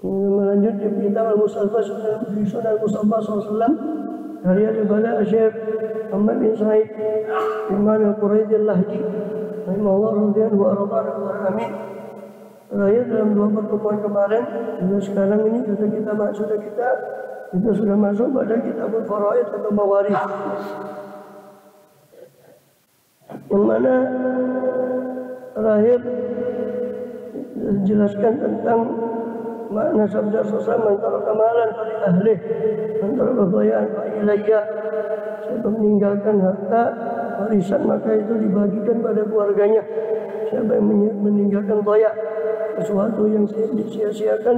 Melanjut di kitab Al-Mustafa Sunan Mustafa SAW karya daripada Syekh Muhammad bin Said Iman Al-Quraidi Al-Lahdi rahimahullah radhiyallahu anhu wa amin. Terakhir dalam 2 pertemuan kemarin dan sekarang ini kita sudah masuk pada kitabul faraid atau mawarith, yang mana terakhir dijelaskan tentang makna sabda Rasulullah antara kamalan pada ahli antara kebayaan Pak Ilayya, siapa meninggalkan harta warisan maka itu dibagikan pada keluarganya. Siapa yang meninggalkan doya, sesuatu yang disia-siakan,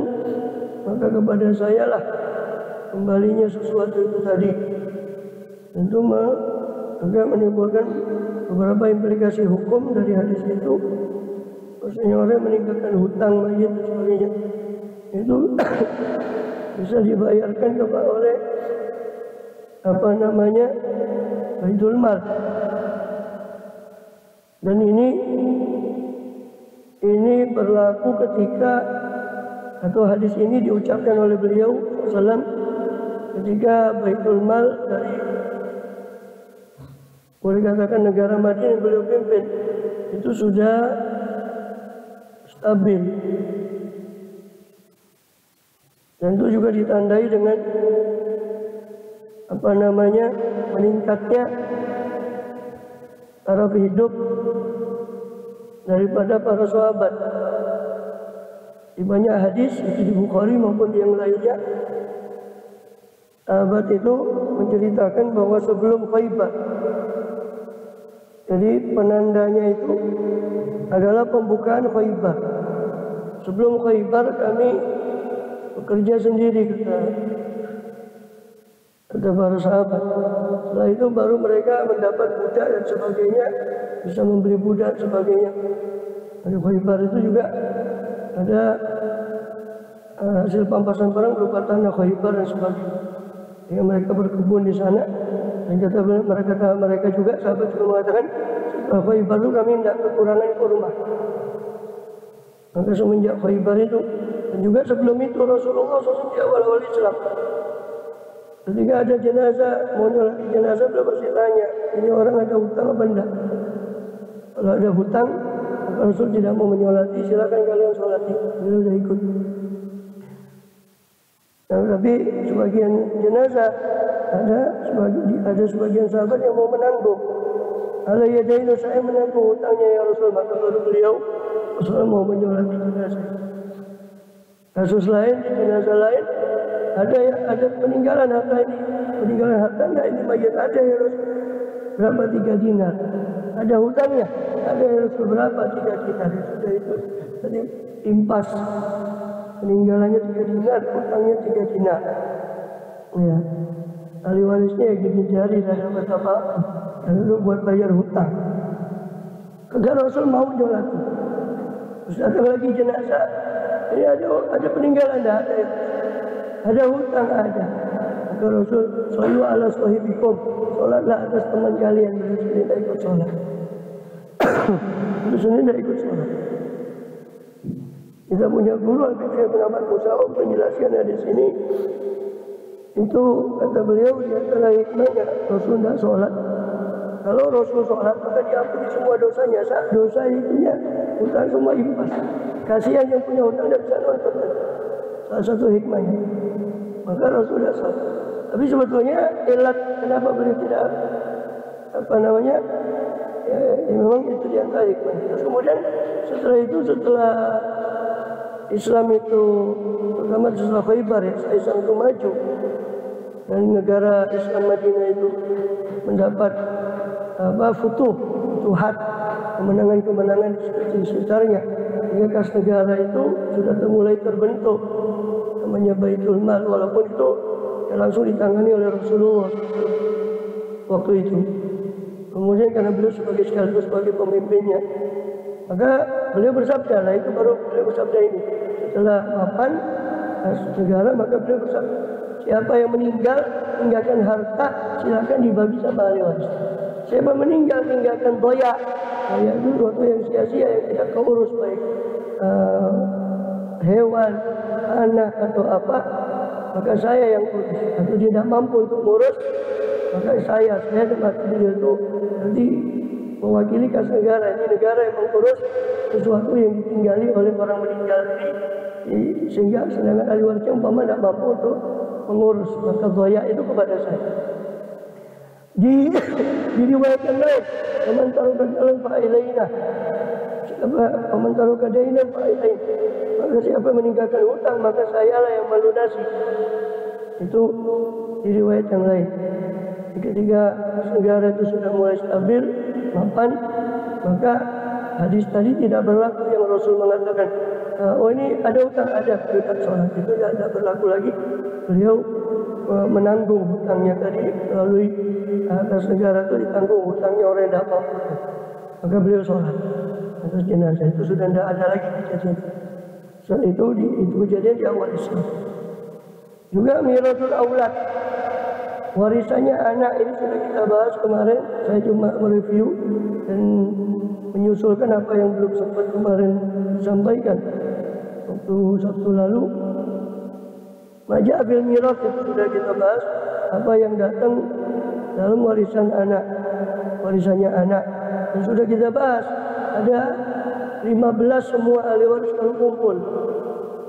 maka kepada saya lah kembalinya sesuatu itu tadi. Tentu agak menimbulkan beberapa implikasi hukum dari hadis itu. Maksudnya orang meninggalkan hutang, mayit dan sebagainya itu bisa dibayarkan kepada oleh Baitul Mal. Dan ini berlaku ketika atau hadis ini diucapkan oleh beliau SAW ketika Baitul Mal dari boleh katakan negara Madinah yang beliau pimpin itu sudah stabil. Dan itu juga ditandai dengan meningkatnya taraf hidup daripada para sahabat. Di banyak hadis itu di Bukhari maupun di yang lainnya, sahabat itu menceritakan bahwa sebelum Khaybar, jadi penandanya itu adalah pembukaan Khaybar. Sebelum Khaybar kami bekerja sendiri, kata para sahabat. Setelah itu baru mereka mendapat budak dan sebagainya, bisa membeli budak dan sebagainya. Di Khaybar itu juga ada hasil pampasan barang berupa tanah Khaybar dan sebagainya. Yang mereka berkebun di sana. Dan mereka juga, sahabat juga mengatakan, setelah Khaybar itu kami tidak kekurangan kurma. Maka semenjak Khaybar itu, dan juga sebelum itu Rasulullah SAW di awal-awal Islam, ketika ada jenazah, mau nyolati jenazah, beliau pasti tanya, ini orang ada hutang apa enggak? Kalau ada hutang, maka Rasul tidak mau menyolati, silakan kalian sholati. Beliau sudah ikut. Nah, tapi sebagian jenazah ada sebagian sahabat yang mau menanggung. Alayadainu, saya menanggung hutangnya ya Rasul. Maka baru beliau Rasul mau menyolati jenazah. Kasus lain, di jenazah lain ada peninggalan harta ini. Peninggalan harta enggak, ini mayat ada ya Rasul. Berapa? 3 dinar. Ada hutangnya? Ada ya Rasul. Berapa? 3 dinar. Sudah itu. Jadi impas. Peninggalannya 3 dinar, hutangnya 3 dinar. Ya. Ahli warisnya ya gigi jari, tidak dapat apa-apa. Dan itu buat bayar hutang. Kagak Rasul mau nyolati. Terus datang lagi jenazah. Ini ada peninggalan, ada hutang, ada. Maka Rasul, shollu ala sahibikum, sholatlah atas teman kalian. Rasul tidak ikut sholat. Rasul tidak ikut sholat. Kita punya guru Al-Fiqh Pendapat Musa'um, penjelasannya di sini. Itu kata beliau di antara hikmahnya Rasul tidak sholat. Kalau Rasul sholat maka diampuni semua dosanya. Dosa itunya hutang semua impas. Kasihan yang punya hutang tidak bisa nonton. Salah satu hikmahnya. Maka Rasul tidak sholat. Tapi sebetulnya ilat kenapa beliau tidak ya memang itu di antara hikmahnya. Terus kemudian setelah Islam itu pertama setelah Khaybar ya, Islam itu maju dan negara Islam Madinah itu mendapat futuhat, kemenangan-kemenangan di sekitarnya. Sehingga kas negara itu sudah mulai terbentuk namanya Baitul Mal, walaupun itu langsung ditangani oleh Rasulullah waktu itu. Kemudian karena beliau sekaligus sebagai pemimpinnya, maka beliau bersabda, lah itu baru beliau bersabda ini. Setelah mapan negara, maka beliau bersabda, siapa yang meninggalkan harta, silakan dibagi sama ahli waris. Siapa meninggalkan doya itu sesuatu yang sia-sia, yang tidak keurus, baik hewan anak atau apa, maka saya yang urus. Atau dia tidak mampu untuk ngurus, maka saya mati dia itu nanti mewakili kas negara. Ini negara yang mengurus sesuatu yang ditinggali oleh orang meninggal ini, sehingga sedangkan ahli warisnya umpama tidak mampu untuk mengurus, maka doya itu kepada saya. Di riwayat yang lain, "Faman taraka dalan fa ilaina." "Faman taraka dainan fa ilaina." Maka siapa meninggalkan hutang, maka sayalah yang melunasi. Itu di riwayat yang lain. Ketika negara itu sudah mulai stabil, mapan, maka hadis tadi tidak berlaku yang Rasul mengatakan, oh ini ada hutang, ada hutang sholat, itu tidak berlaku lagi. Beliau menanggung hutangnya tadi melalui atas negara itu ditanggung hutangnya orang yang dapat, maka beliau sholat atas jenazah. Itu sudah tidak ada lagi kejadian. Soal itu kejadian di awal Islam. Juga miratul aulad, warisannya anak, ini sudah kita bahas kemarin. Saya cuma mereview dan menyusulkan apa yang belum sempat kemarin disampaikan waktu Sabtu lalu. Majah bil miras itu sudah kita bahas, apa yang datang dalam warisan anak, warisannya anak. Dan sudah kita bahas, ada 15 semua ahli waris kalau kumpul.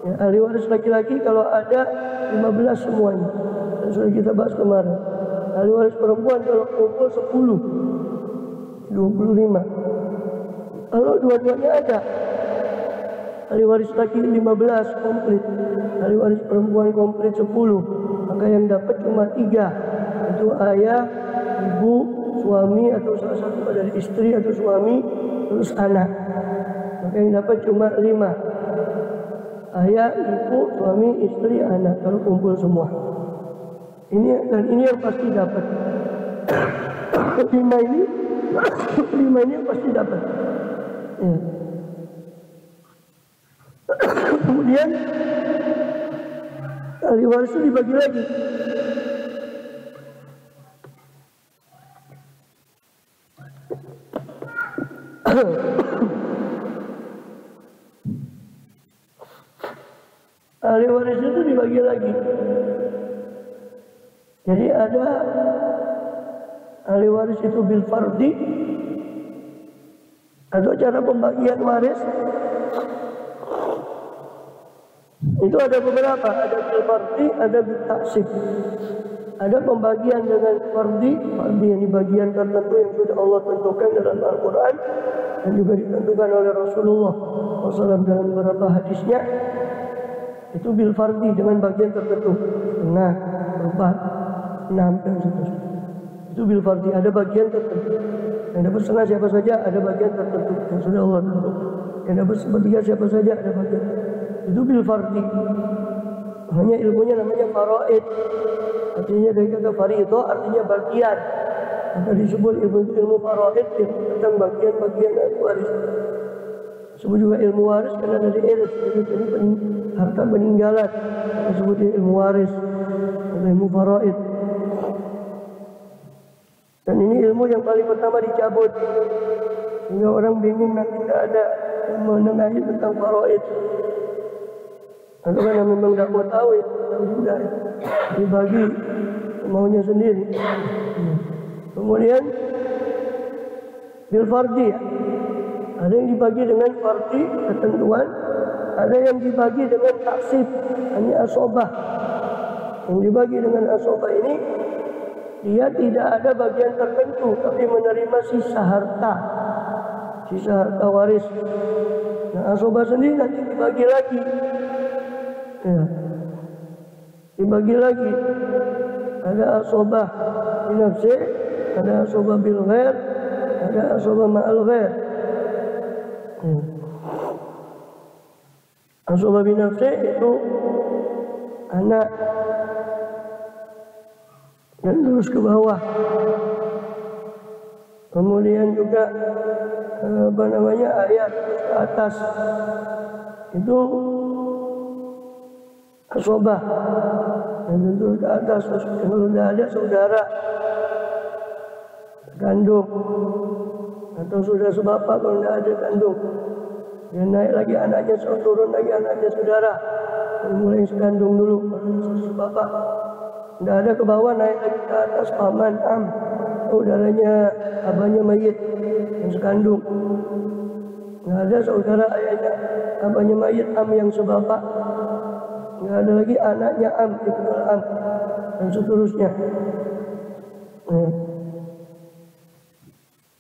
Ya, ahli waris laki-laki kalau ada 15 semuanya. Dan sudah kita bahas kemarin. Ahli waris perempuan kalau kumpul 10, 25. Kalau dua-duanya ada, ahli waris laki 15 komplit, ahli waris perempuan komplit 10, maka yang dapat cuma 3, itu ayah, ibu, suami atau salah satu dari istri atau suami, terus anak. Maka yang dapat cuma 5, ayah, ibu, suami, istri, anak, kalau kumpul semua. Ini yang pasti dapat. 5 ini yang pasti dapat. Ya. Kemudian ahli waris itu dibagi lagi. Ahli waris itu dibagi lagi. Jadi ada ahli waris itu bil fardi, atau cara pembagian waris itu ada beberapa, ada bil fardi, ada bil taksib. Ada pembagian dengan fardi yang bagian tertentu yang sudah Allah tentukan dalam Al-Quran dan juga ditentukan oleh Rasulullah SAW dalam beberapa hadisnya. Itu bil fardi dengan bagian tertentu, setengah, 4, 6 dan seterusnya. Itu bil fardi, ada bagian tertentu. Yang dapat setengah siapa saja, ada bagian tertentu yang sudah Allah tentukan. Yang dapat sepertiga siapa saja, ada bagian. Itu bil fardi. Hanya ilmunya namanya faraid. Artinya dari kata farido artinya bagian. Maka disebut ilmu faraid tentang bagian-bagian waris. Disebut juga ilmu waris karena dari iris, jadi harta peninggalan. Disebut ilmu waris atau ilmu faraid. Dan ini ilmu yang paling pertama dicabut, sehingga orang bingung nanti tidak ada yang menengahi tentang faraid. Atau karena memang tidak mau tahu, ya tahu juga, ya. Dibagi maunya sendiri. Kemudian bil fardi, ya. Ada yang dibagi dengan fardi ketentuan, ada yang dibagi dengan taksib, ini asobah. Yang dibagi dengan asobah ini dia tidak ada bagian tertentu, tapi menerima sisa harta waris. Nah, asobah sendiri nanti dibagi lagi. Ya. Dibagi lagi. Ada asobah binafsi, ada asobah bil ghair, ada asobah ma'al ghair. Ya. Asobah binafsi itu anak dan terus ke bawah. Kemudian juga ayah terus ke atas. Itu asobah. Dan terus ke atas. Kalau tidak ada saudara kandung atau saudara sebapak, kalau tidak ada kandung, dia naik lagi anaknya, turun lagi anaknya saudara. mulai sekandung dulu, bapak. Tidak ada ke bawah, naik lagi ke atas paman, saudaranya, abahnya mayit yang sekandung. Nggak ada saudara ayahnya, abahnya mayit, yang sebapak. Nggak ada lagi anaknya, ibnul dan seterusnya.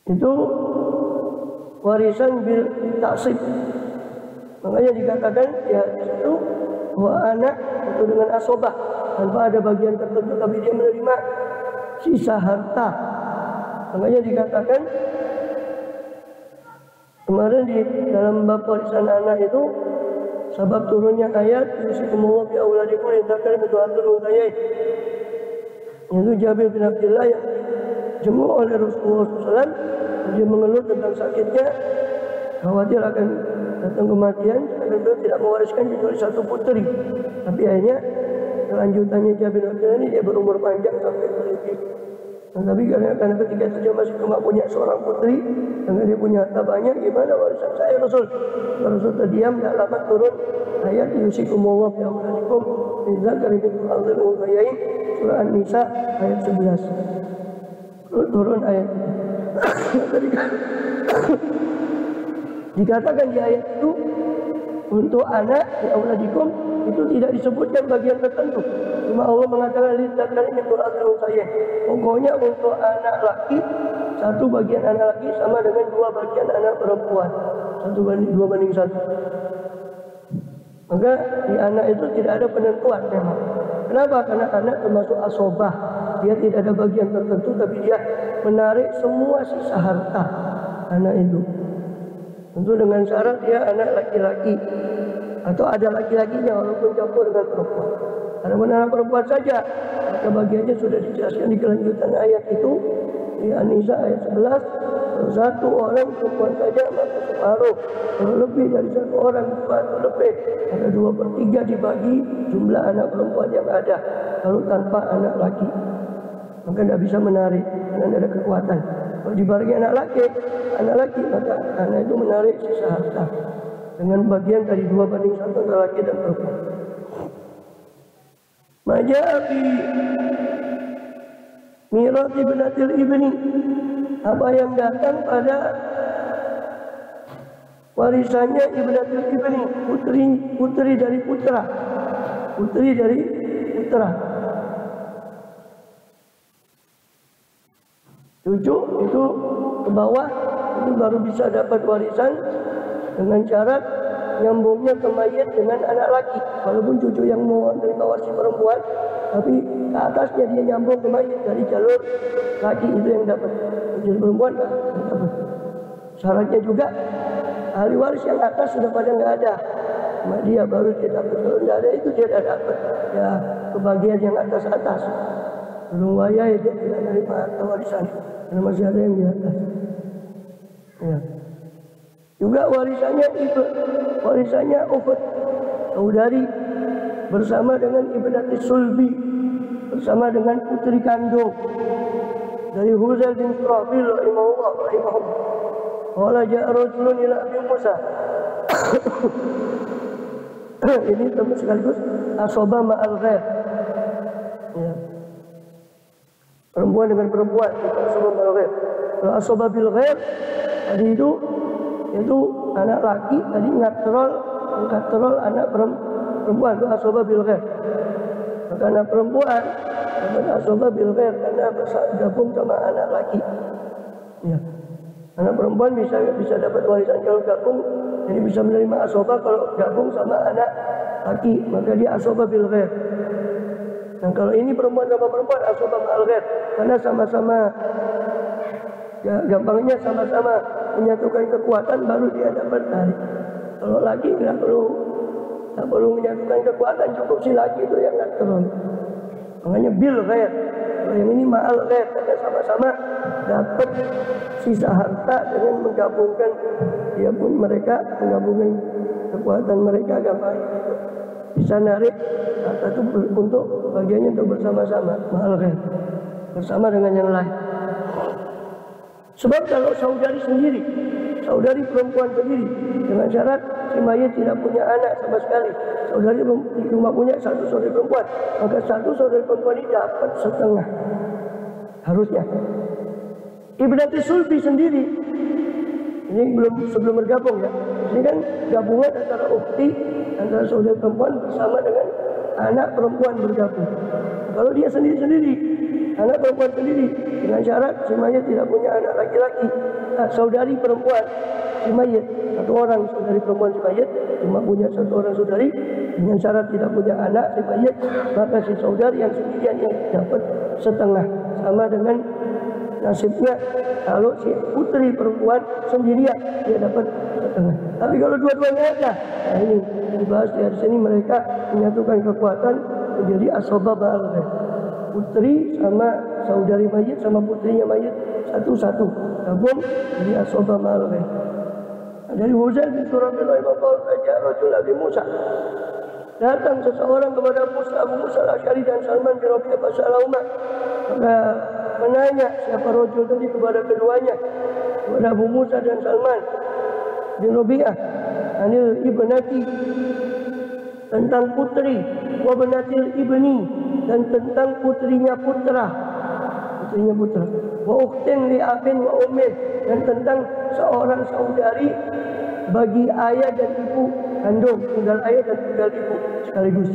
Itu warisan bil taksib. Makanya dikatakan ya itu bahwa anak itu dengan asobah, tanpa ada bagian tertentu tapi dia menerima sisa harta. Makanya dikatakan kemarin di dalam bab warisan anak itu sebab turunnya ayat yusikumullah bi auladikum lidzakari mithlu hadzal unthayain. Itu Jabir bin Abdullah yang dijenguk oleh Rasulullah SAW. Dia mengeluh tentang sakitnya, khawatir akan datang kematian, agar beliau tidak mewariskan kecuali satu putri. Tapi akhirnya kelanjutannya Jabir bin Abdullah ini dia berumur panjang sampai berlebih. Tapi karena ketika itu dia masih cuma punya seorang putri, karena dia punya harta banyak, gimana warisan saya Rasul? Rasul terdiam, tidak lama turun ayat yusikumullah bi auladikum lidzakari mithlu hadzal unthayain, surah An-Nisa ayat 11. Turun ayat dikatakan di ayat itu untuk anak di auladikum itu tidak disebutkan bagian tertentu. Cuma Allah mengatakan lidzakari mithlu hadzal unthayain. Pokoknya untuk anak laki, satu bagian anak laki sama dengan dua bagian anak perempuan. 2:1. Maka di anak itu tidak ada penentuan memang. Kenapa? Karena anak termasuk asobah. Dia tidak ada bagian tertentu tapi dia menarik semua sisa harta anak itu. Tentu dengan syarat dia anak laki-laki atau ada laki-lakinya walaupun campur dengan perempuan. Karena anak perempuan saja, maka bagiannya sudah dijelaskan di kelanjutan ayat itu di An-Nisa ayat 11. Kalau satu orang perempuan saja maka separuh. Kalau lebih dari satu orang separuh lebih, ada 2/3 dibagi jumlah anak perempuan yang ada. Kalau tanpa anak laki, maka tidak bisa menarik karena tidak ada kekuatan. Kalau dibagi anak laki, maka anak itu menarik sisa harta dengan bagian dari 2/1 antara laki dan perempuan. Majabi mirat ibnatil ibni, apa yang datang pada warisannya ibnatil ibni, putri dari putra, cucu itu ke bawah itu baru bisa dapat warisan dengan syarat nyambungnya ke mayit dengan anak laki. Walaupun cucu yang mau menerima warisan perempuan, tapi ke atasnya dia nyambung ke mayit dari jalur laki itu yang dapat. Jalur perempuan nggak dapat. Syaratnya juga ahli waris yang atas sudah pada nggak ada, cuma dia baru dia dapat. Kalau nggak ada itu dia tidak dapat. Ya kebagian yang atas. Belum wayah dia tidak menerima harta warisan karena masih ada yang di atas. Ya. Juga warisannya ukht, saudari bersama dengan ibnati sulbi, bersama dengan putri kandung dari Huzail bin Surahbil rahimahullah. Qala ja'a rajulun ila Abi Musa. Ini termasuk sekaligus asobah ma'al ghair. Ya. Perempuan dengan perempuan, asobah ma'al ghair. Kalau asobah bil ghair tadi itu anak laki, tadi ngatrol anak perempuan itu asobah bil ghair. Maka anak perempuan dapat asobah bil ghair karena gabung sama anak laki. Ya. Anak perempuan bisa dapat warisan kalau gabung, jadi bisa menerima asobah kalau gabung sama anak laki, maka dia asobah bil ghair. Nah kalau ini perempuan sama perempuan asobah ma'al ghair karena sama-sama, ya, gampangnya sama-sama menyatukan kekuatan baru dia dapat tarik. Kalau lagi nggak perlu menyatukan kekuatan, cukup si laki itu yang nggak turun. Makanya bil ghair. Kalau yang ini ma'al ghair karena sama-sama dapat sisa harta dengan menggabungkan menggabungkan kekuatan mereka gampang itu. Bisa narik harta itu untuk bagiannya untuk bersama-sama ma'al ghair bersama dengan yang lain. Sebab kalau saudari sendiri saudari perempuan sendiri dengan syarat si mayit tidak punya anak sama sekali. Saudari cuma punya satu saudari perempuan, maka satu saudari perempuan ini dapat setengah harusnya. Ibnati sulbi sendiri ini sebelum bergabung ya. Ini kan gabungan antara ukti, antara saudari perempuan bersama dengan anak perempuan bergabung. Kalau dia sendiri-sendiri, anak perempuan sendiri, dengan syarat si mayit tidak punya anak laki-laki, saudari perempuan si mayit, satu orang saudari perempuan si mayit cuma punya satu orang saudari, dengan syarat tidak punya anak si mayit, maka si saudari yang sendirian yang dapat setengah, sama dengan nasibnya kalau si putri perempuan sendirian dia dapat setengah. Tapi kalau dua-duanya ada, nah ini dibahas di hadis ini, mereka menyatukan kekuatan menjadi asobah ba'al. Putri sama saudari mayit sama putrinya mayit satu-satu gabung jadi asobah ba'al. Dari Huzail bin Surabil rajul Nabi Musa, datang seseorang kepada Abu Musa al-Asy'ari dan Salman bin Rabi'ah Basalahuma, maka menanya siapa rajul tadi kepada keduanya, kepada Abu Musa dan Salman bin Rabi'ah, anil ibnati, tentang putri, wa banatil ibni, dan tentang putrinya putra, wa ukhtin li abin wa ummin, dan tentang seorang saudari bagi ayah dan ibu kandung, tunggal ayah dan tunggal ibu sekaligus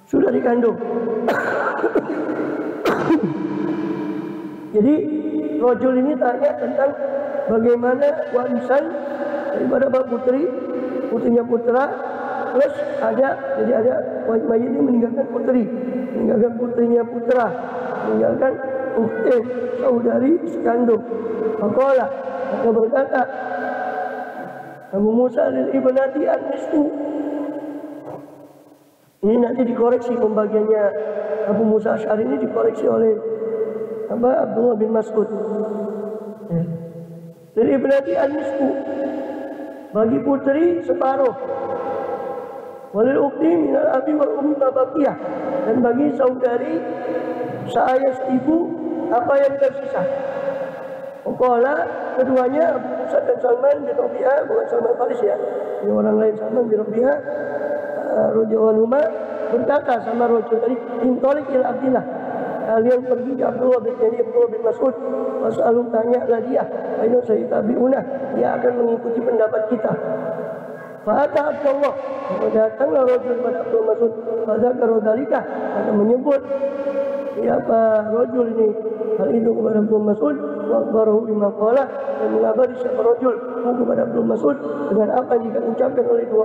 sudah dikandung. Jadi rajul ini tanya tentang bagaimana warisan daripada putrinya putra, plus ada mayit ini meninggalkan putrinya putra, meninggalkan ukhtin, saudari sekandung. Maka berkata Abu Musa lil ibnati an-nisfu. Ini nanti dikoreksi pembagiannya Abu Musa Asy'ari ini dikoreksi oleh Abdullah bin Mas'ud. Ya. Lil ibnati an-nisfu, bagi putri separuh. Walil ukhti minal abi wal ummi ma baqiyah, dan bagi saudari seayah seibu apa yang tersisa. Qala, keduanya Abu Musa dan Salman bin Rabi'ah, bukan Salman Faris ya, ini orang lain, Salman bin Rabi'ah radhiyallahu anhu berkata sama rajul tadi, intalik ila Abdillah, kalian pergi ke Abdullah bin Mas'ud, was'alu, tanyalah dia, ayo saya tabi'una, dia akan mengikuti pendapat kita. Fa'ata Abdullah, maka datanglah rajul kepada Abdullah Mas'ud, pada karodalika, maka menyebut siapa rajul ini hal itu kepada Abdullah Mas'ud, wa akhbarahu bima qala, dan mengabari siapa rajul kepada Abdullah Mas'ud dengan apa yang diucapkan oleh dua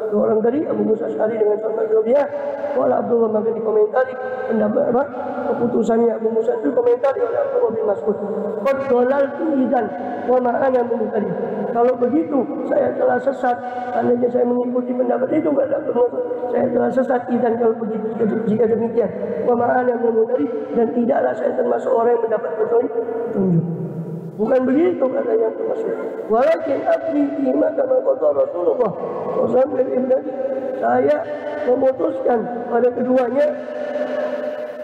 orang tadi, Abu Musa Asy'ari dengan Salman bin Rabi'ah. Qala Abdullah, maka dikomentari pendapat keputusannya Abu Musa itu komentari oleh Abdullah bin Mas'ud. Qad dhalaltu idzan wa ma ana muhtadi. Kalau begitu saya telah sesat, seandainya saya mengikuti pendapat itu enggak ada bermaksud saya telah sesat idzan kalau begitu, jika demikian. Wa ma ana muhtadi, dan tidaklah saya termasuk orang yang mendapat petunjuk. Bukan begitu katanya termasuk. Walakin abdi bima kama qala Rasulullah sallallahu alaihi wasallam, saya memutuskan pada keduanya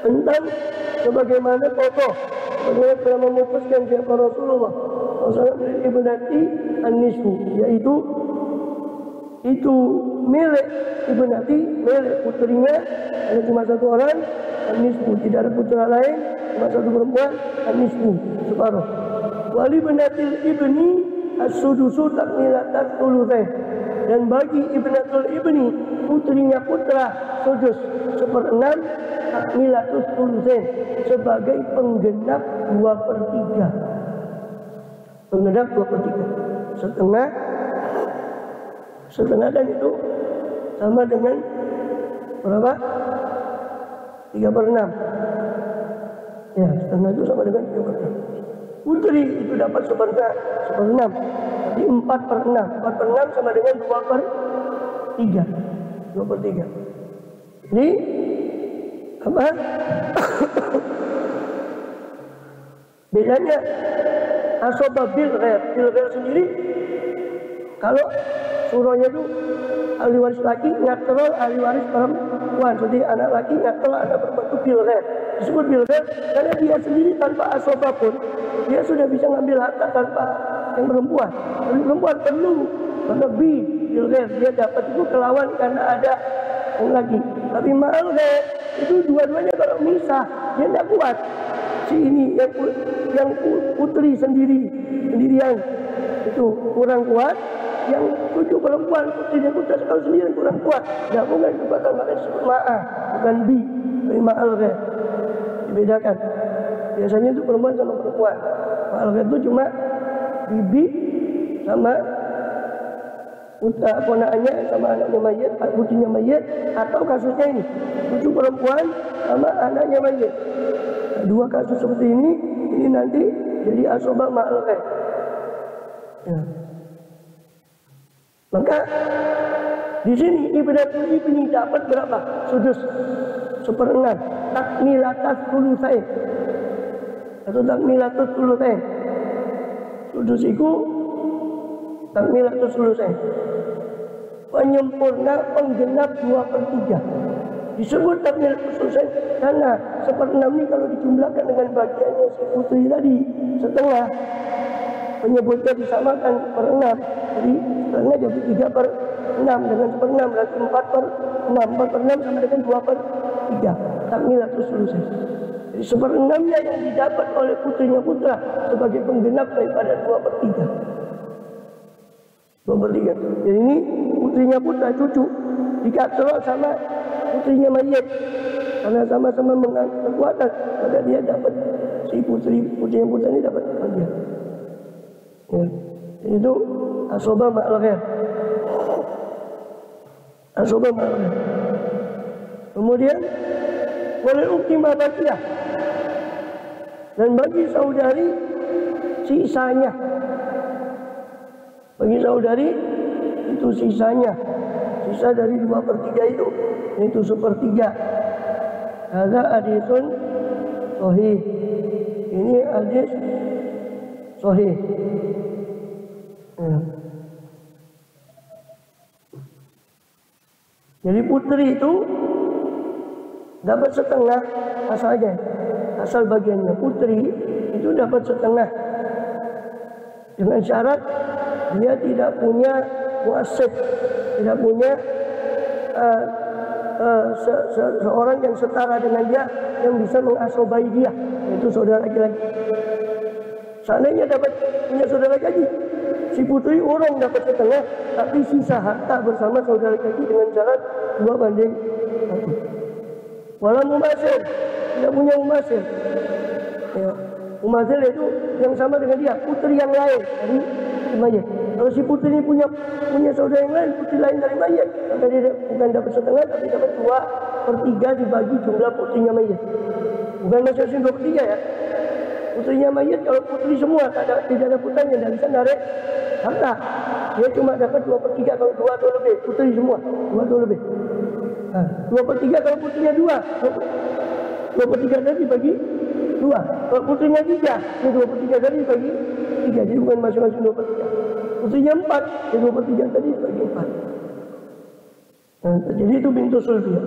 tentang sebagaimana tokoh, bagaimana telah memutuskan siapa Rasulullah sallallahu alaihi wasallam ibnati an-nisfu, yaitu itu milik ibnati, milik putrinya, ada cuma satu orang, an-nisfu, tidak ada putra lain, cuma satu perempuan, an-nisfu, separuh. Wali benatil ibni as-sudusu takmilatan tulutain, dan bagi ibnatul ibni, putrinya putra, sudus 1/6 takmilatus tulutain, sebagai penggenap 2/3. Penggenap 2/3, setengah kan itu sama dengan berapa? 3/6. Ya, setengah itu sama dengan 3/6. Putri itu dapat 1/6, jadi 4/6. 4/6 sama dengan 2/3. 2/3. Ini apa? Bedanya asobah bil ghair sendiri, kalau surahnya itu ahli waris laki ngatrol ahli waris perempuan, jadi anak laki ngatrol anak perempuan, itu bil ghair. Disebut bil ghair karena dia sendiri tanpa asobah pun dia sudah bisa ngambil harta tanpa yang perempuan. Tapi perempuan perlu karena dia dapat itu kelawan karena ada yang lagi. Tapi ma'al ghair itu dua-duanya kalau misah dia tidak kuat. Si ini yang putri sendirian itu kurang kuat. Yang 7 perempuan putri dan putra kalau sendirian kurang kuat. Tidak mungkin kekuatan makanya disebut ma'ah bukan bi. Tapi ma'al ghair dibedakan. Biasanya itu perempuan sama perempuan. Ma'al ghair itu cuma bibi sama ponakannya sama anaknya mayit, putrinya mayit, atau kasusnya ini 7 perempuan sama anaknya mayit. Nah, 2 kasus seperti ini nanti jadi asobah ma'al ghair. Ya. Maka di sini ibnatul ibni dapat berapa? Sudus 1/6. Takmilatus sulusain atau takmilatus sulusain. Sudus itu takmilatus sulusain. Penyempurna penggenap 2/3. Disebut takmilatus sulusain karena 1/6 ini kalau dijumlahkan dengan bagiannya si putri tadi setengah, penyebutnya disamakan per 6. Jadi setengah jadi 3/6 dengan 1/6 berarti 4/6. 4/6 sama dengan 2/3. Takmilatus sulusain. Jadi 1/6-nya yang didapat oleh putrinya putra sebagai penggenap daripada 2/3. 2/3. Jadi ini putrinya putra cucu dikatrol sama putrinya mayit karena sama-sama mengangkat kekuatan, maka dia dapat si putrinya putra ini dapat bagian. Ya. Itu asobah ma'al ghair. Asobah ma'al ghair. Kemudian walil ukhti ma baqiyah. Dan bagi saudari sisanya. Bagi saudari itu sisanya. Sisa dari 2/3 itu. Itu 1/3. Ada hadisun sahih. Ini hadis sahih. Jadi putri itu dapat setengah asalnya, asal bagiannya. Putri itu dapat setengah dengan syarat dia tidak punya wasif, tidak punya seorang yang setara dengan dia yang bisa mengasobai dia, yaitu saudara laki-laki. Seandainya dapat punya saudara laki-laki, si putri orang dapat setengah, tapi sisa harta bersama saudara laki-laki dengan syarat 2/1. Walau mumasir, tidak punya mumasir. Ya. Mumasir itu yang sama dengan dia, putri yang lain dari mayit. Kalau si putri ini punya saudara yang lain, putri lain dari mayit, maka dia bukan dapat setengah, tapi dapat 2/3 dibagi jumlah putrinya mayit. Bukan masing-masing 2/3 ya. Putrinya mayit kalau putri semua tidak ada putranya, tidak bisa narik harta. Dia cuma dapat 2/3 kalau 2 atau lebih, putri semua 2 atau lebih. 2/3 kalau putrinya 2, 2/3 tadi bagi 2. Kalau putrinya 3, ya 2/3 tadi bagi 3. Jadi bukan masing-masing 2/3. Putrinya 4, ya 2/3 tadi bagi 4. Jadi itu bintu sulbiyah.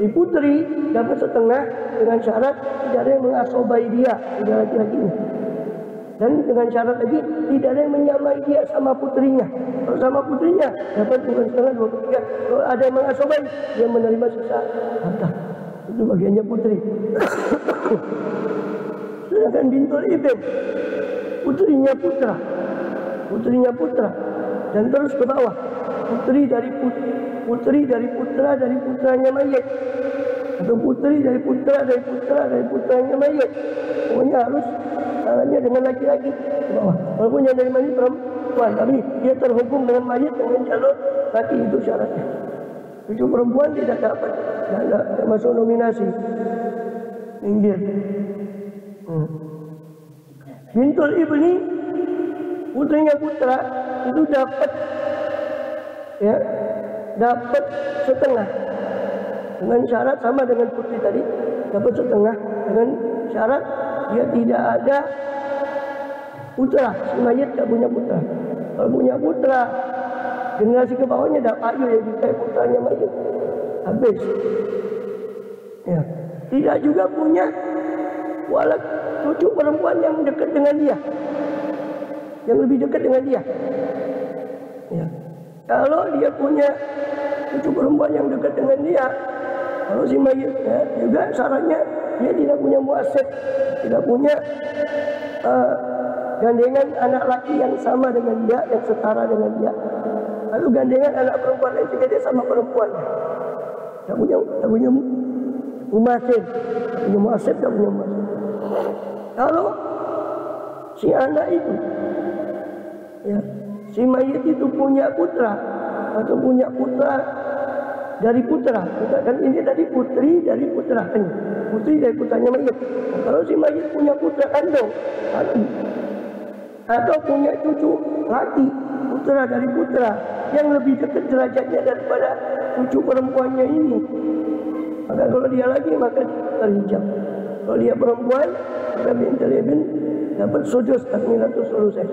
Di putri dapat setengah dengan syarat tidak ada yang mengasobai dia, tidak laki-lakinya. Dan dengan syarat lagi tidak ada yang menyamai dia sama putrinya. Kalau sama putrinya dapat bukan setengah 2/3. Kalau ada yang mengasobai, dia menerima sisa harta. Itu bagiannya putri. Sedangkan bintul ibn, putrinya putra, dan terus ke bawah. Putri dari putranya mayit, atau putri dari putranya mayit. Pokoknya harus salahnya dengan laki-laki ke bawah. Walaupun yang dari mayit perempuan, tapi dia terhubung dengan mayit dengan jalur laki, itu syaratnya. Itu perempuan tidak dapat, tidak masuk nominasi. Minggir. Bintul ibni, putrinya putra itu dapat setengah dengan syarat sama dengan putri tadi, dapat setengah dengan syarat dia tidak ada putra, si mayit tidak punya putra. Kalau punya putra, generasi ke bawahnya dah ayu yang bisa putranya mayit, habis. Ya. Tidak juga punya cucu perempuan yang dekat dengan dia. yang lebih dekat dengan dia. Ya. Kalau dia punya cucu perempuan yang dekat dengan dia, kalau si mayit ya, juga syaratnya dia tidak punya muasib, tidak punya gandengan anak laki yang sama dengan dia, yang setara dengan dia. Lalu gandengan anak perempuan lain juga dia sama perempuannya. Tak punya muasib, tak punya muasib, tak punya muasib. Kalau si anak itu, ya, si mayit itu punya putra atau punya putra dari putra, kan ini tadi putri dari putra, kan? Putri dari putranya mayit. Nah, kalau si mayit punya putra kandung laki, atau punya cucu laki, putra dari putra yang lebih dekat derajatnya daripada cucu perempuannya ini, maka kalau dia lagi maka terhijab. Kalau dia perempuan, maka bintul ibn dapat sudus takmilatus sulusain.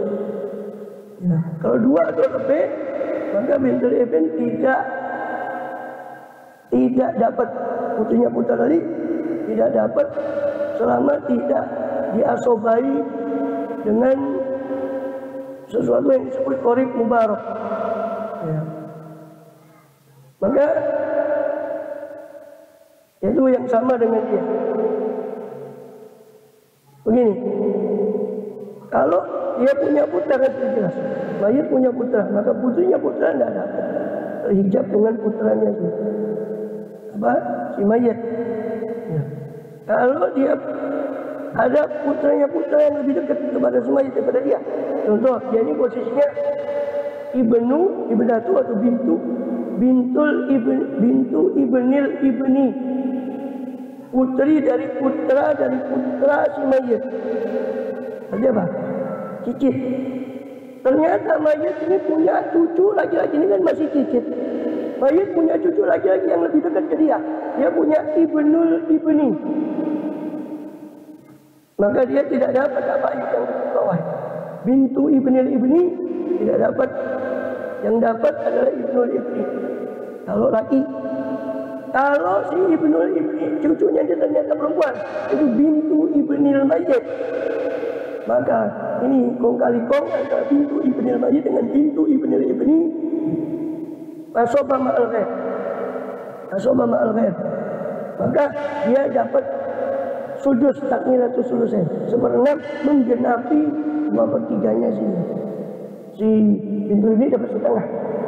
Ya. Kalau dua atau lebih, maka bintul ibn tidak dapat, putrinya putra tadi tidak dapat selama tidak diasobai dengan sesuatu yang disebut qorib mubarak. Ya. Maka itu yang sama dengan dia. Begini, kalau dia punya putra kan jelas, mayit punya putra, maka putrinya putra tidak dapat terhijab dengan putranya itu. Apa? Si mayit. Ya. Kalau dia ada putranya putra yang lebih dekat kepada si mayit daripada dia. Contoh, dia ini posisinya ibnatu atau bintu ibnil ibni, putri dari putra si mayit. Ada apa? Cicit. Ternyata mayit ini punya cucu laki-laki, ini kan masih cicit. Mayit punya cucu laki-laki yang lebih dekat ke dia. Dia punya ibnul ibni. Maka dia tidak dapat apa yang di bawah. Bintu ibnil ibni tidak dapat. Yang dapat adalah ibnul ibni. Kalau laki. Kalau si ibnul ibni cucunya dia ternyata perempuan, itu bintu ibnil mayit. Maka ini kong kali kong antara bintu ibnil mayit dengan bintu ibnil ibni. Asoba ma'al ghaib. Asoba ma'al ghaib. Maka dia dapat sudus takmilatus sulusain. 1/6 menggenapi 2/3-nya sini. Si bintu ini dapat setengah.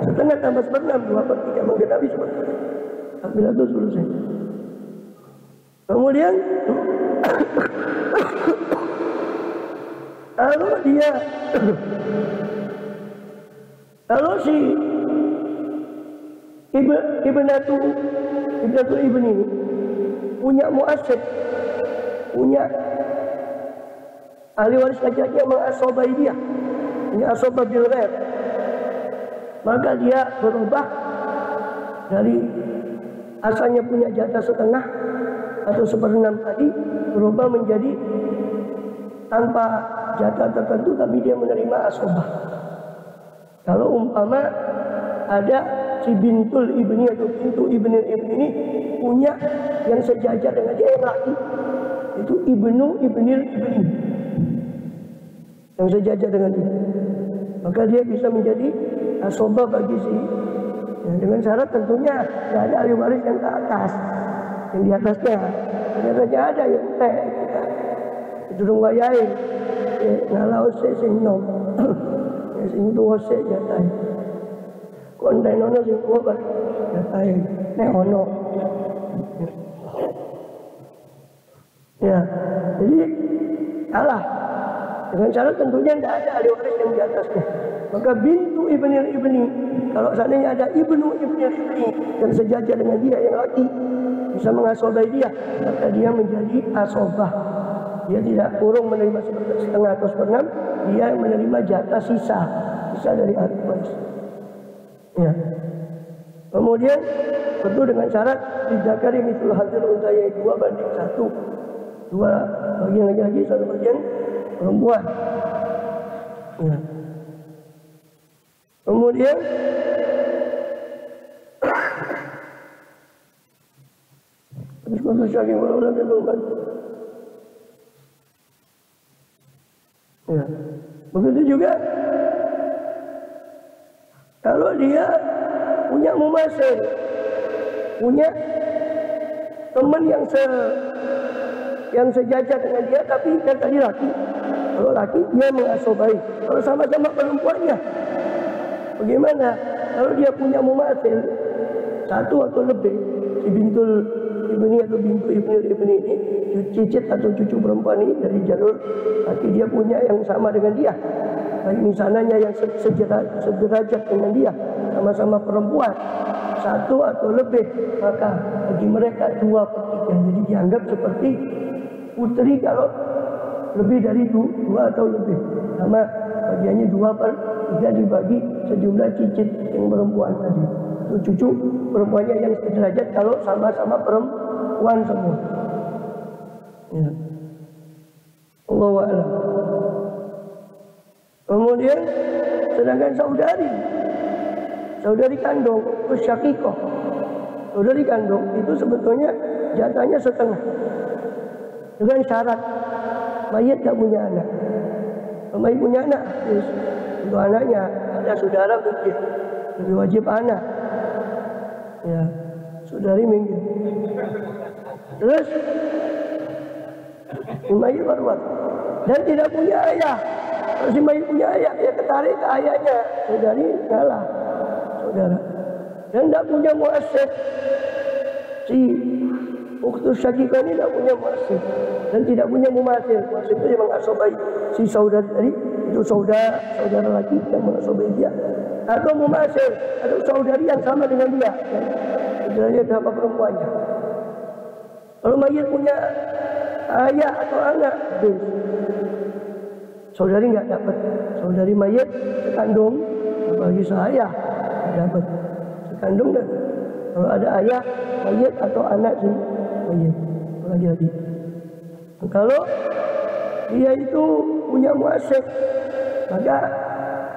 Setengah tambah 1/6, 2/3 menggenapi 1/3. Takmilatus sulusain. Kemudian kalau si ibnatul ibni ini punya muasib, punya ahli waris laki-laki yang mengasobai dia, punya asobah bil ghaib, maka dia berubah dari asalnya punya jatah setengah atau 1/6 tadi, berubah menjadi tanpa jatah tertentu tapi dia menerima asobah. Kalau umpama ada si bintul ibni atau bintu ibnil ibni ini punya yang sejajar dengan dia yang laki, itu ibnu ibnil ibni, yang sejajar dengan dia, maka dia bisa menjadi asobah bagi si ya, dengan syarat tentunya tidak ada ahli waris yang ke atas, yang di atasnya ternyata ada yang teh itu dong wayain ngalau sing nom sing tuwa sik jatai konten ono sing tuwa bar jatai nek ono ya. Jadi kalah dengan syarat tentunya tidak ada ahli waris yang di atasnya. Maka bintu ibnil ibni, kalau seandainya ada ibnu ibnil ibni yang sejajar dengan dia yang laki bisa mengasobai dia, maka dia menjadi asobah. Dia tidak kurung menerima setengah atau 1/6, dia menerima jatah sisa dari ahli waris. Ya. Kemudian tentu dengan syarat dizakari mithlu hadzal unthayain 2/1. 2 bagian laki-laki, 1 bagian perempuan. Ya. Kemudian habis masuk lagi walau lebih. Ya. Begitu juga kalau dia punya mumasil, punya teman yang sejajar dengan dia, tapi kan tadi laki. Kalau laki dia mengasobai. Kalau sama-sama perempuannya, bagaimana? Kalau dia punya mumasil satu atau lebih, si bintul ibni atau bintu ibni ini, cicit atau cucu perempuan ini dari jalur laki, dia punya yang sama dengan dia, baik misalnya yang sederajat dengan dia, sama-sama perempuan satu atau lebih, maka bagi mereka 2/3. Jadi dianggap seperti putri kalau lebih dari 2 atau lebih, sama bagiannya 2/3 dibagi sejumlah cicit yang perempuan tadi, atau cucu perempuannya yang sederajat kalau sama-sama perempuan semua. Ya. Allahu a'lam. Kemudian sedangkan saudari kandung, syakikoh, saudari kandung itu sebetulnya jatahnya setengah, dengan syarat mayit gak punya anak. Kalau mayit punya anak, untuk anaknya ada saudara mungkin lebih wajib anak, ya saudari mungkin. Terus si mayit berbuat dan tidak punya ayah. Kalau si mayit punya ayah, ya ketarik ke ayahnya, saudari kalah saudara. Dan tidak punya muasib, si ukhtus syakikah ini tidak punya muasib dan tidak punya mumasil. Muasib itu yang mengasobai si saudari tadi, itu saudara laki yang mengasobai dia, atau mumasil, atau saudari yang sama dengan dia, saudaranya sama perempuannya. Kalau mayit punya ayah atau anak, saudari nggak dapat. Saudari mayit sekandung, bagi saya dapat sekandung dan kalau ada ayah mayit atau anak si mayit lagi-lagi. Kalau dia itu punya muasib, maka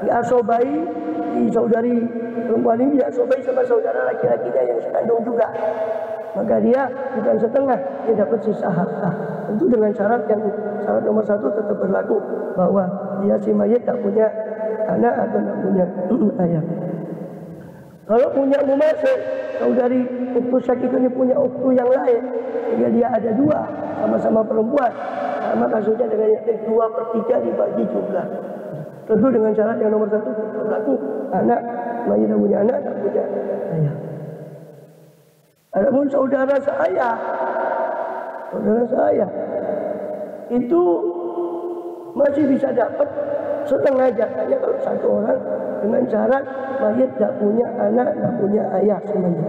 diasobai, di saudari perempuan ini diasobai sama saudara laki-lakinya yang sekandung juga. Maka dia bukan setengah, dia dapat sisa harta. Tentu dengan syarat nomor 1 tetap berlaku, bahwa dia si mayit tak punya anak atau tak punya ayah. Kalau punya mumasil, saudari ukhtus syakikah ini punya ukhtu yang lain, sehingga dia ada 2 sama-sama perempuan, sama kasusnya dengan yang 2/3 dibagi jumlah. Tentu dengan syarat yang nomor 1 berlaku, anak mayit tak punya anak, tak punya ayah. Adapun saudara seayah itu masih bisa dapat setengah jatahnya kalau satu orang, dengan syarat mayit tak punya anak, tak punya ayah semuanya,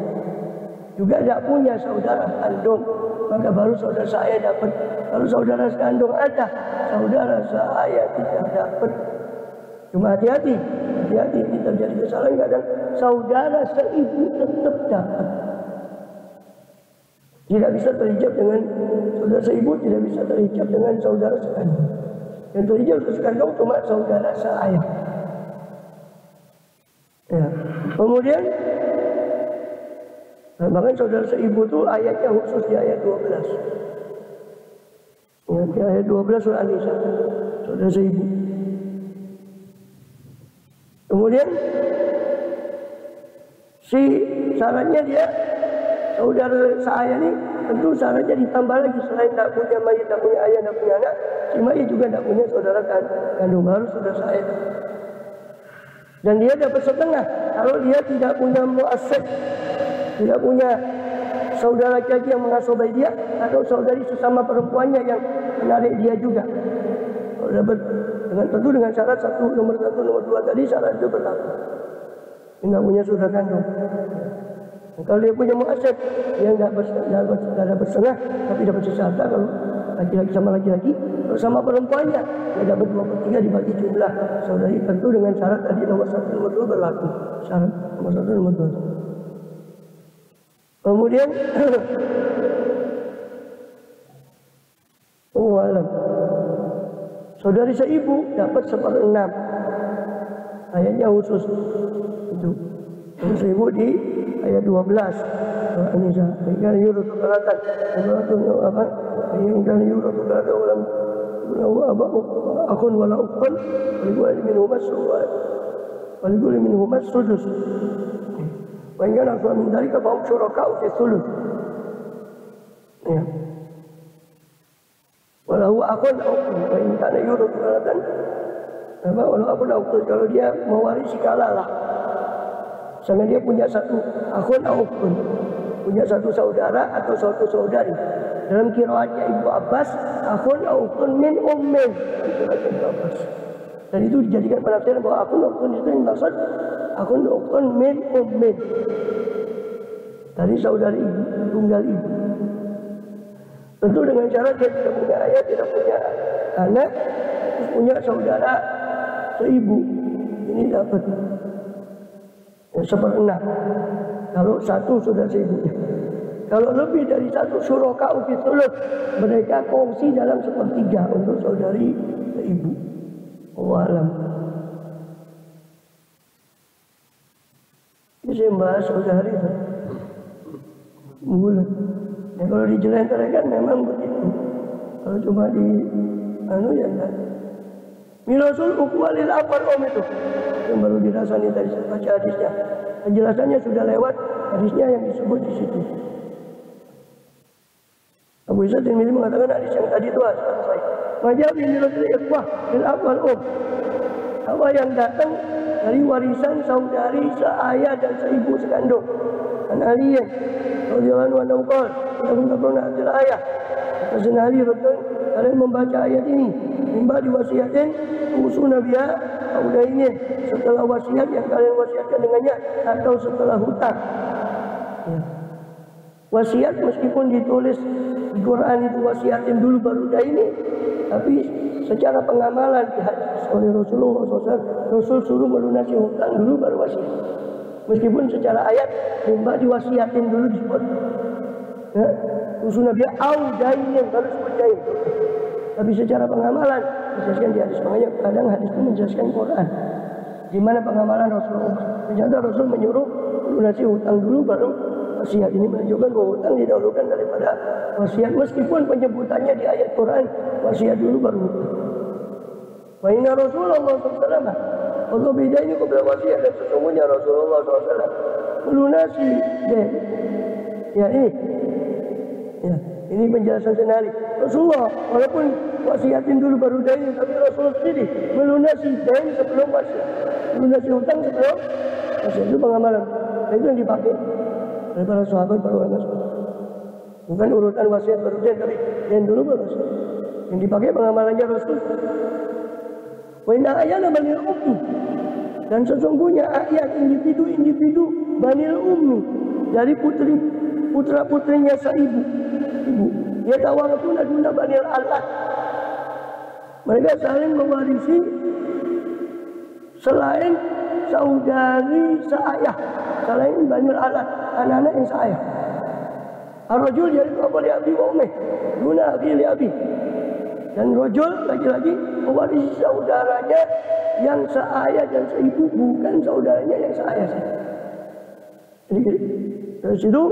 juga tak punya saudara kandung, maka baru saudara seayah dapat. Kalau saudara sekandung ada, saudara seayah tidak dapat. Cuma hati-hati ini terjadi kesalahan, kadang saudara seibu tetap dapat. Tidak bisa terhijab dengan saudara seibu, tidak bisa terhijab dengan saudara sekandung. Yang terhijab sekandung cuma saudara seayah. Ya. Kemudian, bahkan saudara seibu itu ayatnya khusus di ayat 12. Ya, di ayat 12 surah An-Nisa, saudara seibu. Kemudian, si syaratnya dia saudara seayah ini tentu syaratnya ditambah lagi, selain tak punya mayit, tak punya ayah, tak punya anak, si mayit juga tak punya saudara kandung, baru saudara seayah. Dan dia dapat setengah kalau dia tidak punya muasib, tidak punya saudara laki-laki yang mengasobai dia, atau saudari sesama perempuannya yang menarik dia juga. Kalau dapat tentu dengan syarat nomor 1, nomor 2 tadi syarat itu berlaku. Dia tidak punya saudara kandung. Kalau dia punya muasib, dia nggak dapat setengah, tapi dapat sisa harta. Kalau laki-laki sama laki-laki, kalau sama perempuannya, dia dapat 2/3 dibagi jumlah saudari, tentu dengan syarat tadi nomor 1, nomor 2 berlaku. Syarat nomor 1, nomor 2. Kemudian, alam, saudari seibu dapat 1/6. Ayatnya khusus itu. Seibu di ayat 12. An-Nisa. Yang yurut kalatan. Yang yurut kalatan ulam akhun wala ukhun walikul minhumas sudus wa in kana akthar min dhalika fa hum syuraka'u fi thuluth. Ya. Walau akhun wa in kana yuridu waladan, walau akhun kalau dia mewarisi kalah lah. Sama dia punya satu akhun akhun, punya satu saudara atau satu saudari. Dalam qiraatnya Ibnu Abbas, akhun akhun min ummin. Ibnu Abbas. Dan itu dijadikan penafsiran bahwa akhun akhun itu yang maksud akhun akhun min ummin. Dari saudari ibu, tunggal ibu. Tentu dengan cara dia tidak punya ayah, tidak punya anak, terus punya saudara seibu. Ini dapat seperenam. Kalau satu sudah seibunya. Kalau lebih dari satu syuraka'u fi thuluth, mereka kongsi dalam sepertiga untuk saudari ibu. Wallahu a'lam. Ini saya bahas saudari itu. Bulat. Ya, kalau dijelentarkan memang begitu. Kalau cuma di ya enggak. Mirasul ukwalil afar itu yang baru dirasani tadi saya baca hadisnya. Penjelasannya sudah lewat hadisnya yang disebut di situ. Abu Isa Tirmidzi mengatakan hadis yang tadi itu selesai. Majab mirasul ikhwah lil afar apa yang datang dari warisan saudari seayah dan seibu sekandung. An Aliyin radhiyallahu anhu qala, "Lakum takruna hadil ayah." Kata Ali betul, kalian membaca ayat ini, mimba diwasiatin usuna biha ini setelah wasiat yang kalian wasiatkan dengannya atau setelah hutang. Ya. Wasiat meskipun ditulis di Quran itu wasiatin dulu baru ini, tapi secara pengamalan di hadis oleh Rasulullah SAW, Rasul suruh melunasi hutang dulu baru wasiat. Meskipun secara ayat mimba diwasiatin dulu disebut. Ya. Usul Nabi audainin baru sebut dain. Tapi secara pengamalan dijelaskan di hadis. Makanya kadang hadis itu menjelaskan Quran. Di mana pengamalan Rasulullah. Ternyata Rasul menyuruh lunasi hutang dulu baru wasiat. Ini menunjukkan bahwa hutang didahulukan daripada wasiat. Meskipun penyebutannya di ayat Quran wasiat dulu baru hutang. Wa inna Rasulullah SAW Allah beda ini kepada wasiat dan sesungguhnya Rasulullah SAW melunasi dain. Ya ini. Ya, ini penjelasan senari. Rasulullah walaupun wasiatin dulu baru dain, tapi Rasulullah sendiri melunasi dain sebelum wasiat. Melunasi hutang sebelum wasiat. Itu pengamalan. Dan itu yang dipakai oleh para sahabat, para ulama. Bukan urutan wasiat baru dain, tapi dain dulu baru wasiat. Yang dipakai pengamalannya Rasul. Wa inna ayana banil ummi. Dan sesungguhnya ayat individu-individu banil ummi dari putra-putrinya seibu. Ibu, dia tawaratuna duna banil Allah. Mereka saling mewarisi selain saudari seayah, selain banil Allah, anak-anak yang seayah. Ar-rajul yaitu apa li abi wa ummih, duna abi li abi. Dan rajul lagi-lagi mewarisi saudaranya yang seayah dan seibu, bukan saudaranya yang seayah saja. Jadi dari situ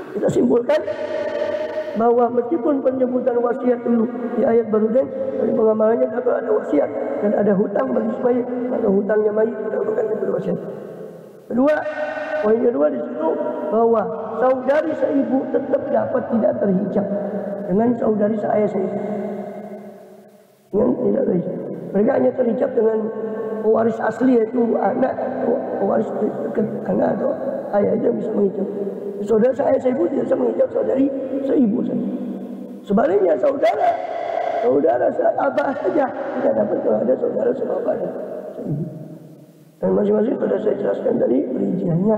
kita simpulkan bahwa meskipun penyebutan wasiat dulu di ayat barudan, dari pengamalannya kalau ada wasiat dan ada hutang bagi mayit, maka hutangnya mayit didahulukan daripada wasiat. Kedua, poin kedua di situ bahwa saudari seibu tetap dapat tidak terhijab dengan saudari seayah seibu. Dengan tidak terhijab. Mereka hanya terhijab dengan pewaris asli yaitu anak atau pewaris dekat anak atau ayah itu yang bisa menghijab. Saudara saya seibu tidak bisa menghijab saudari seibu saja. Sebaliknya saudara seabah saja tidak dapat kalau ada saudara sebapak dan seibu. Dan masing-masing sudah saya jelaskan tadi perinciannya.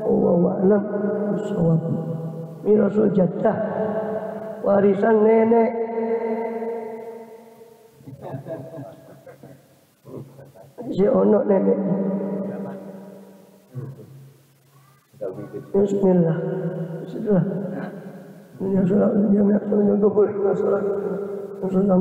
Wallahu a'lam bishawab. Mirasul jaddah, warisan nenek. Si ono nenek. Bismillah. Bismillah. Ini adalah dia yang kabul masalah. Insyaallah